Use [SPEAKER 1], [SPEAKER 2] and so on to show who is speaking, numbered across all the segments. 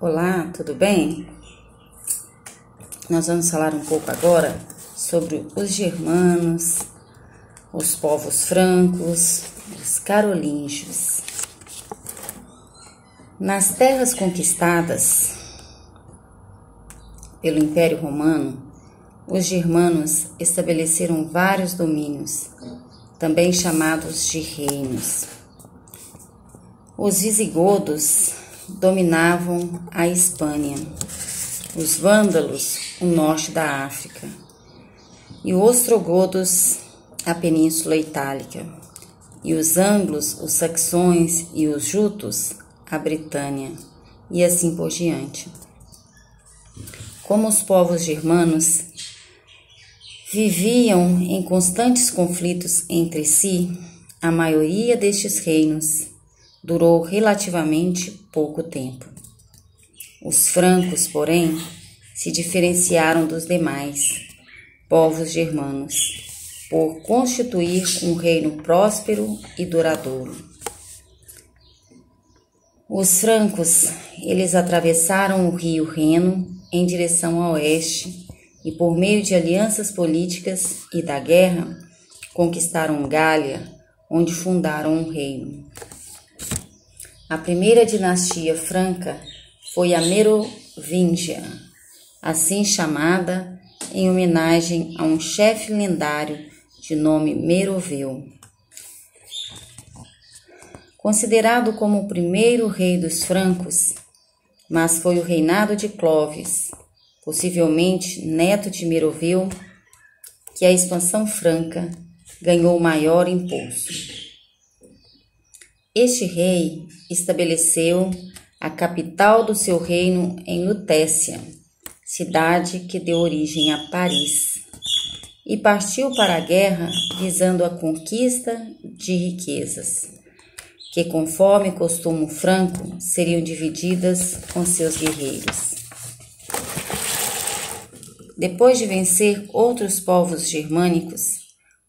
[SPEAKER 1] Olá, tudo bem? Nós vamos falar um pouco agora sobre os germanos, os povos francos, os carolíngios. Nas terras conquistadas pelo Império Romano, os germanos estabeleceram vários domínios, também chamados de reinos. Os visigodos dominavam a Espanha, os vândalos o norte da África e os ostrogodos a Península Itálica, e os anglos, os saxões e os jutos a Britânia, e assim por diante. Como os povos germanos viviam em constantes conflitos entre si, a maioria destes reinos durou relativamente pouco tempo. Os francos, porém, se diferenciaram dos demais povos germanos por constituir um reino próspero e duradouro. Os francos, eles atravessaram o rio Reno em direção a oeste e, por meio de alianças políticas e da guerra, conquistaram Gália, onde fundaram um reino. A primeira dinastia franca foi a Merovingia, assim chamada em homenagem a um chefe lendário de nome Meroveu. Considerado como o primeiro rei dos francos, mas foi o reinado de Clovis, possivelmente neto de Meroveu, que a expansão franca ganhou maior impulso. Este rei estabeleceu a capital do seu reino em Lutécia, cidade que deu origem a Paris, e partiu para a guerra visando a conquista de riquezas, que, conforme costume franco, seriam divididas com seus guerreiros. Depois de vencer outros povos germânicos,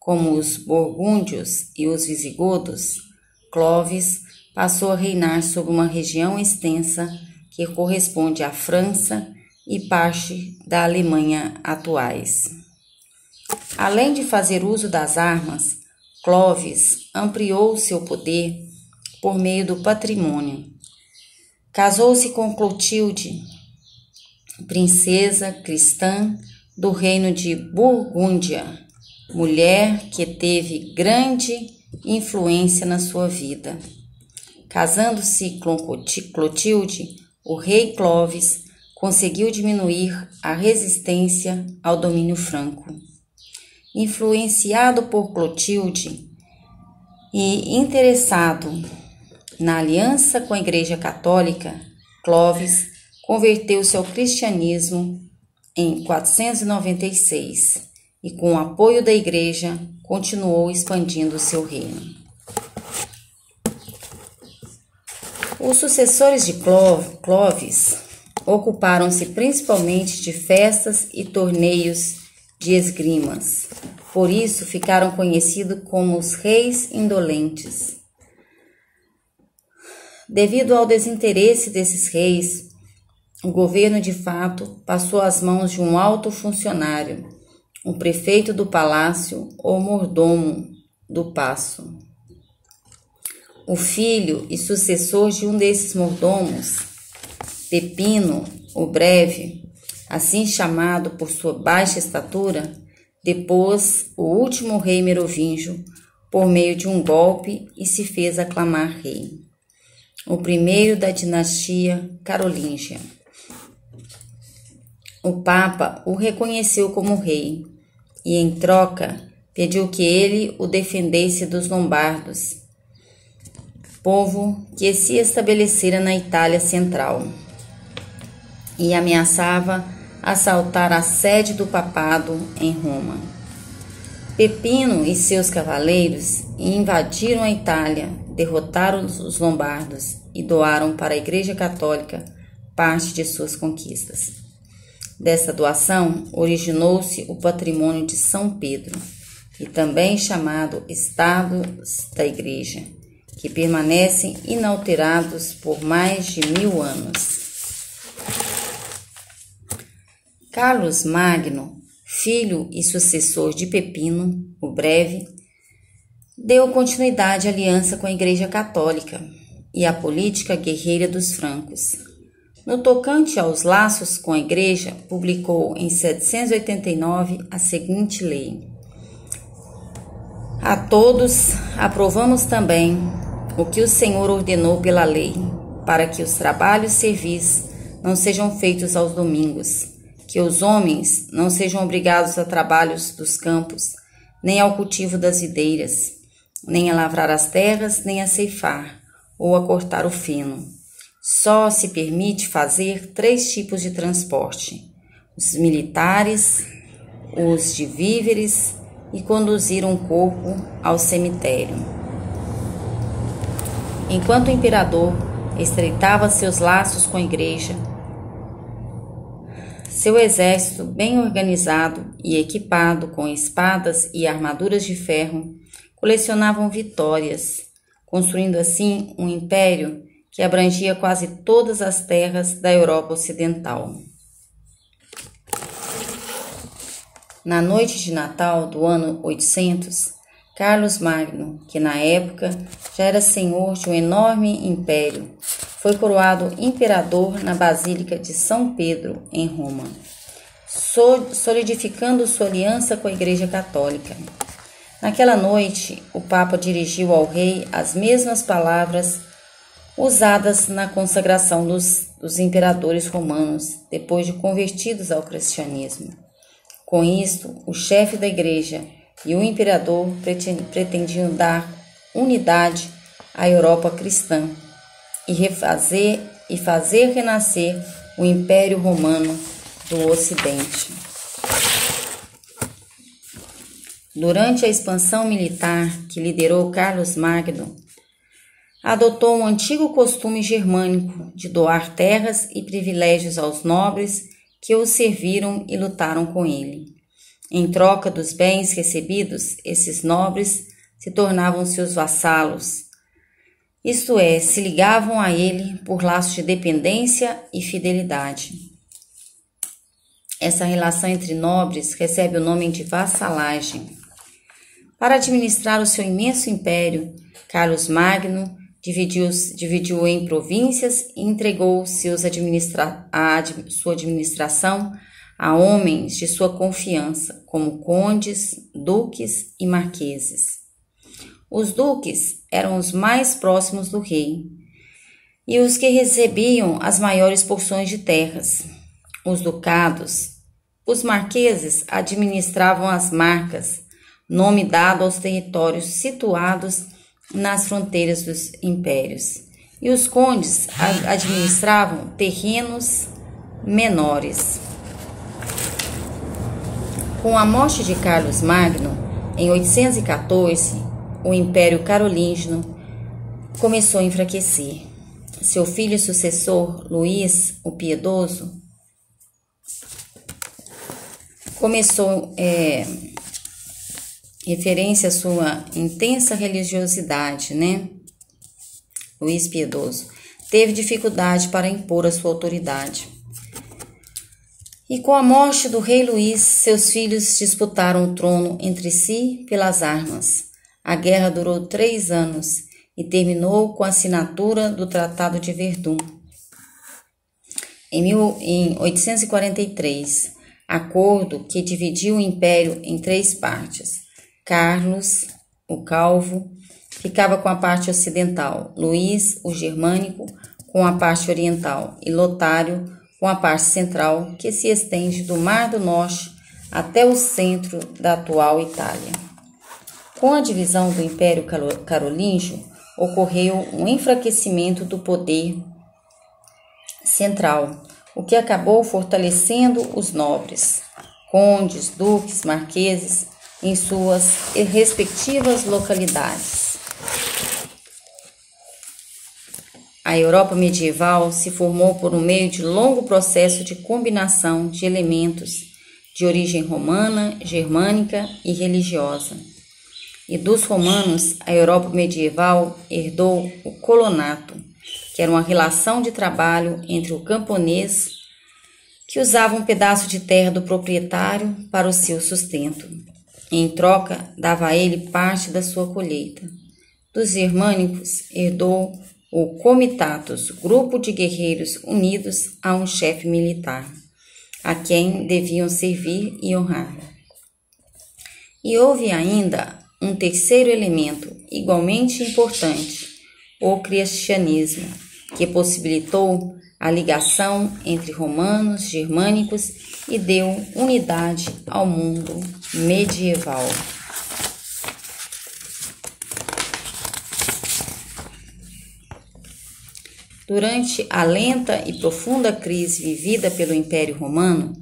[SPEAKER 1] como os burgúndios e os visigodos, Clovis passou a reinar sobre uma região extensa que corresponde à França e parte da Alemanha atuais. Além de fazer uso das armas, Clovis ampliou seu poder por meio do patrimônio. Casou-se com Clotilde, princesa cristã do reino de Burgúndia, mulher que teve grande influência na sua vida. Casando-se com Clotilde, o rei Clovis conseguiu diminuir a resistência ao domínio franco. Influenciado por Clotilde e interessado na aliança com a Igreja Católica, Clovis converteu-se ao cristianismo em 496 e, com o apoio da Igreja, continuou expandindo seu reino. Os sucessores de Clovis ocuparam-se principalmente de festas e torneios de esgrimas. Por isso ficaram conhecidos como os reis indolentes. Devido ao desinteresse desses reis, o governo de fato passou às mãos de um alto funcionário, o prefeito do palácio ou mordomo do paço. O filho e sucessor de um desses mordomos, Pepino o Breve, assim chamado por sua baixa estatura, depôs o último rei merovingio por meio de um golpe e se fez aclamar rei, o primeiro da dinastia carolíngia. O Papa o reconheceu como rei e, em troca, pediu que ele o defendesse dos lombardos, povo que se estabelecera na Itália Central, e ameaçava assaltar a sede do papado em Roma. Pepino e seus cavaleiros invadiram a Itália, derrotaram os lombardos e doaram para a Igreja Católica parte de suas conquistas. Dessa doação originou-se o patrimônio de São Pedro, e também chamado Estados da Igreja, que permanecem inalterados por mais de 1000 anos. Carlos Magno, filho e sucessor de Pepino, o Breve, deu continuidade à aliança com a Igreja Católica e à política guerreira dos francos. No tocante aos laços com a Igreja, publicou em 789 a seguinte lei: a todos aprovamos também o que o Senhor ordenou pela lei, para que os trabalhos servis não sejam feitos aos domingos, que os homens não sejam obrigados a trabalhos dos campos, nem ao cultivo das videiras, nem a lavrar as terras, nem a ceifar, ou a cortar o feno. Só se permite fazer 3 tipos de transporte: os militares, os de víveres e conduzir um corpo ao cemitério. Enquanto o imperador estreitava seus laços com a Igreja, seu exército, bem organizado e equipado com espadas e armaduras de ferro, colecionavam vitórias, construindo assim um império que abrangia quase todas as terras da Europa Ocidental. Na noite de Natal do ano 800, Carlos Magno, que na época já era senhor de um enorme império, foi coroado imperador na Basílica de São Pedro, em Roma, solidificando sua aliança com a Igreja Católica. Naquela noite, o Papa dirigiu ao rei as mesmas palavras usadas na consagração dos imperadores romanos, depois de convertidos ao cristianismo. Com isto, o chefe da Igreja e o imperador pretendiam dar unidade à Europa cristã e fazer renascer o Império Romano do Ocidente. Durante a expansão militar que liderou Carlos Magno, adotou um antigo costume germânico de doar terras e privilégios aos nobres que o serviram e lutaram com ele. Em troca dos bens recebidos, esses nobres se tornavam seus vassalos, isto é, se ligavam a ele por laços de dependência e fidelidade. Essa relação entre nobres recebe o nome de vassalagem. Para administrar o seu imenso império, Carlos Magno dividiu em províncias e entregou sua administração a homens de sua confiança, como condes, duques e marqueses. Os duques eram os mais próximos do rei e os que recebiam as maiores porções de terras. Os ducados, os marqueses administravam as marcas, nome dado aos territórios situados nas fronteiras dos impérios, e os condes administravam terrenos menores. Com a morte de Carlos Magno, em 814, o Império Carolíngio começou a enfraquecer. Seu filho e sucessor, Luís o Piedoso, começou referência à sua intensa religiosidade, Luís Piedoso, teve dificuldade para impor a sua autoridade. E com a morte do rei Luís, seus filhos disputaram o trono entre si pelas armas. A guerra durou 3 anos e terminou com a assinatura do Tratado de Verdun. Em 843, acordo que dividiu o império em 3 partes. Carlos, o Calvo, ficava com a parte ocidental, Luís, o Germânico, com a parte oriental, e Lotário, com a parte central, que se estende do Mar do Norte até o centro da atual Itália. Com a divisão do Império Carolíngio, ocorreu um enfraquecimento do poder central, o que acabou fortalecendo os nobres, condes, duques, marqueses, em suas respectivas localidades. A Europa medieval se formou por meio de longo processo de combinação de elementos de origem romana, germânica e religiosa. E dos romanos, a Europa medieval herdou o colonato, que era uma relação de trabalho entre o camponês que usava um pedaço de terra do proprietário para o seu sustento. Em troca, dava a ele parte da sua colheita. Dos germânicos, herdou o Comitatus, grupo de guerreiros unidos a um chefe militar, a quem deviam servir e honrar. E houve ainda um terceiro elemento, igualmente importante, o cristianismo, que possibilitou a ligação entre romanos, germânicos e deu unidade ao mundo medieval. Durante a lenta e profunda crise vivida pelo Império Romano,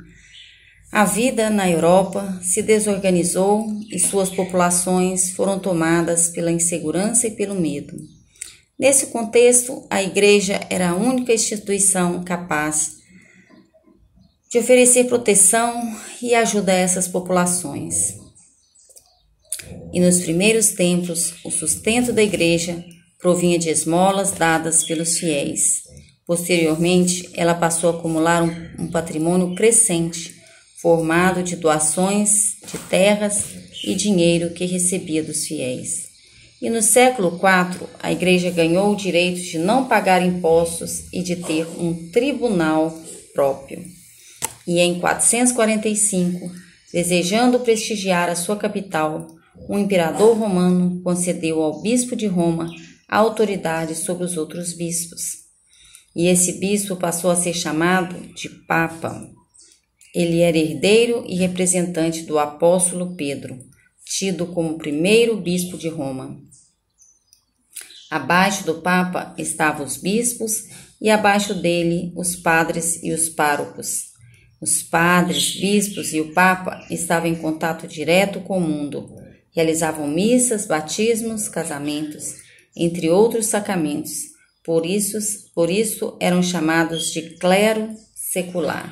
[SPEAKER 1] a vida na Europa se desorganizou e suas populações foram tomadas pela insegurança e pelo medo. Nesse contexto, a Igreja era a única instituição capaz de oferecer proteção e ajuda a essas populações. E nos primeiros tempos, o sustento da Igreja provinha de esmolas dadas pelos fiéis. Posteriormente, ela passou a acumular um patrimônio crescente, formado de doações de terras e dinheiro que recebia dos fiéis. E no século IV, a Igreja ganhou o direito de não pagar impostos e de ter um tribunal próprio. E em 445, desejando prestigiar a sua capital, o imperador romano concedeu ao bispo de Roma a autoridade sobre os outros bispos. E esse bispo passou a ser chamado de Papa. Ele era herdeiro e representante do apóstolo Pedro, tido como primeiro bispo de Roma. Abaixo do Papa estavam os bispos e abaixo dele os padres e os párocos. Os padres, bispos e o Papa estavam em contato direto com o mundo, realizavam missas, batismos, casamentos, entre outros sacramentos. Por isso eram chamados de clero secular.